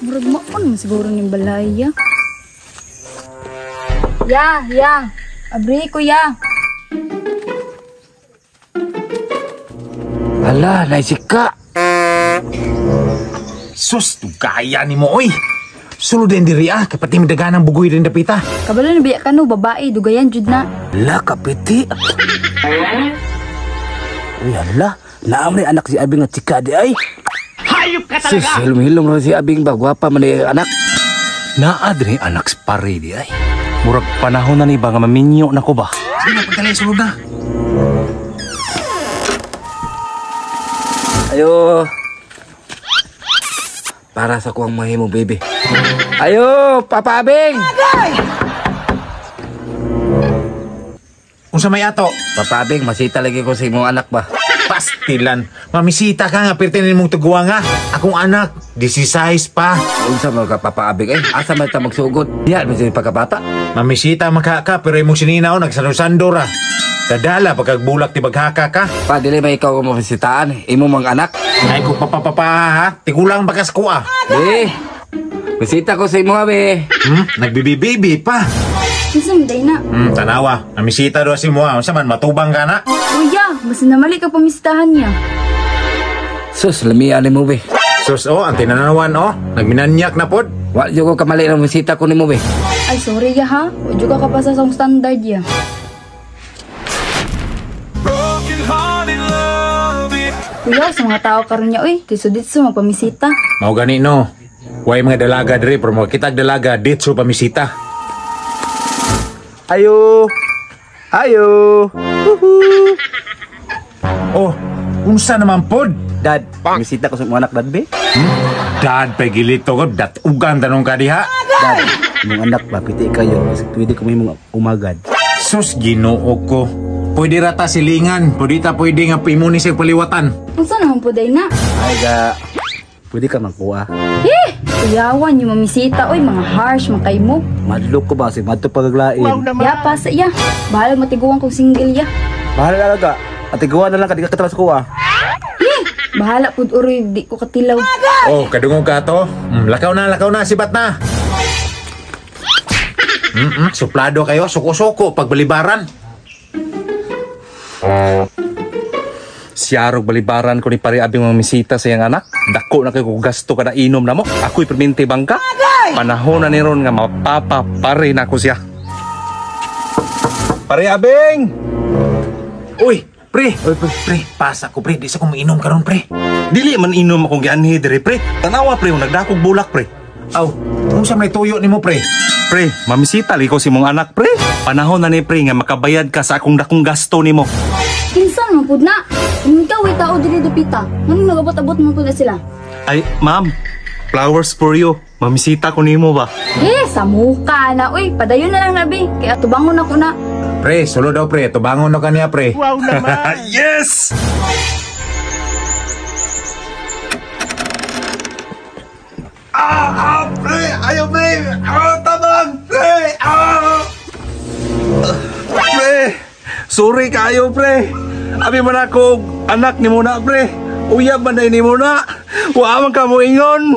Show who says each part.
Speaker 1: Murag maon siguro ning balaya. Ya. Abri ko ya.
Speaker 2: Hala, naisika.
Speaker 3: Sus, kaya ni mo, oy. Sulod din diri kapati madaganang bugoy rin dapita.
Speaker 1: Kabalo na biya ka no, babae, dugayan jud na.
Speaker 2: Hala, kapiti. Uy, hala. Naamay anak si Abing at chika di ay.
Speaker 3: Hayop ka
Speaker 2: Sus, hilom-hilom na si Abing ba? Gwapa man ni anak.
Speaker 4: Naad rin anak sa pare di ay. Murag panahon na ni ba nga maminyo na ko ba?
Speaker 3: Sige na, pagkalay, sulod na.
Speaker 2: Ayo. Para sa kuwang mahimo, baby. Ayo, Papa Abing!
Speaker 3: Unsa may ato?
Speaker 2: Papa Abing, masita lagi ko sa imong anak ba?
Speaker 3: Pastilan. Mamisita ka nga, pertinin mong tuguwa nga. Akong anak, 16 pa.
Speaker 2: Unsa mo ka, Papa Abing? Asa man ta magsugod? Diyan mo siya pagkabata?
Speaker 3: Mamisita makaka, pero imong sininaw, nagsandor-sandor ah. Dadala, pagkagbulak ti baghaka ka.
Speaker 2: Pa, dili may ikaw mabisitaan. Imo mga anak.
Speaker 3: Ay, kung papapapa ha, tigulang bakas ko ah.
Speaker 2: Be, bisita ko sa imo ha, be.
Speaker 3: Nagbibibibi pa.
Speaker 1: Kinsa man day na?
Speaker 3: Tanawa, namisita do si mo ah. Unsa man, matubang ka na.
Speaker 1: Uya, basta namali ka pamistahan niya.
Speaker 2: Sus, lamian ni mo, be.
Speaker 3: Sus, ang tinanawan nagminanyak na pod.
Speaker 2: Wa jud ko kamali ng bisita ko nimo, be.
Speaker 1: Ay, sorry ya ha. O juga ka pa sa song standard ya. Kuya, sa mga tao karon niya, uy, tiso-ditso magpamisita.
Speaker 3: Mao gani no. Way mga dalaga diri, pero mga kitag dalaga ditso pamisita.
Speaker 4: Ayo!
Speaker 3: Oh, unsa naman pod?
Speaker 4: Dad, bisita ko sa mga anak, Dad, be?
Speaker 3: Dad, pagilito ko, ugan tanong ka diha.
Speaker 4: Dad, mga anak ba, piti kayo. Pwede ko may mga umagad.
Speaker 3: Sus, ginoo ko. Pwede rata silingan, pwede nga pimuni sa paliwatan.
Speaker 1: Unsa naman po day na?
Speaker 4: Ay, pwede ka magkuha.
Speaker 1: Kuyawan yung mamisita, uy, mga harsh, mga mo.
Speaker 4: Madlok ko ba, si Madto pagaglain.
Speaker 1: Ya, pasa ya. Bahala matiguan kong single ya.
Speaker 4: Bahala na ka. Atigawa na lang ka, di ka katras kuha.
Speaker 1: Bahala pud uroy, di ko katilaw.
Speaker 3: Oh, kadungog ka to. Lakaw na, sibat na. Suplado kayo, suko-suko, pagbalibaran.
Speaker 4: Siyarog balibaran ko ni pare Abing mamisita sa iyang anak. Dako na kayo kung gasto ka na inom na mo. Ako'y perminti bangka. Panahon na ni ron nga mapapapare na ko siya. Pare Abing!
Speaker 3: Uy, pre, pasa ko pre, di sa kong mainom karon pre.
Speaker 4: Dili man inom akong gianhi diri pre. Tanawa pre, nagdakog bulak pre.
Speaker 3: Aw, unsa may tuyo nimo pre?
Speaker 4: Pre, mamisita li ko si mong anak pre. Panahon na ni pre nga makabayad ka sa akong dakong gasto nimo.
Speaker 1: Kinsan man pud na? Ikaw ay tao dili dapita. Nganong nagabot-abot man pud na sila?
Speaker 4: Ay, ma'am. Flowers for you. Mamisita ko nimo ba?
Speaker 1: Sa muka na. Uy, padayon na lang nabi. Kaya tubangon ako na.
Speaker 3: Pre, solo daw pre, tubangon na kaniya pre.
Speaker 4: Wow naman! Yes! Pre! Ayaw, pre! Tabang! Pre! Pre! Sorry kayo, pre! Abi man ako, anak ni mo na, pre! Uyab man ni mo na! Huwag ka mo ingon!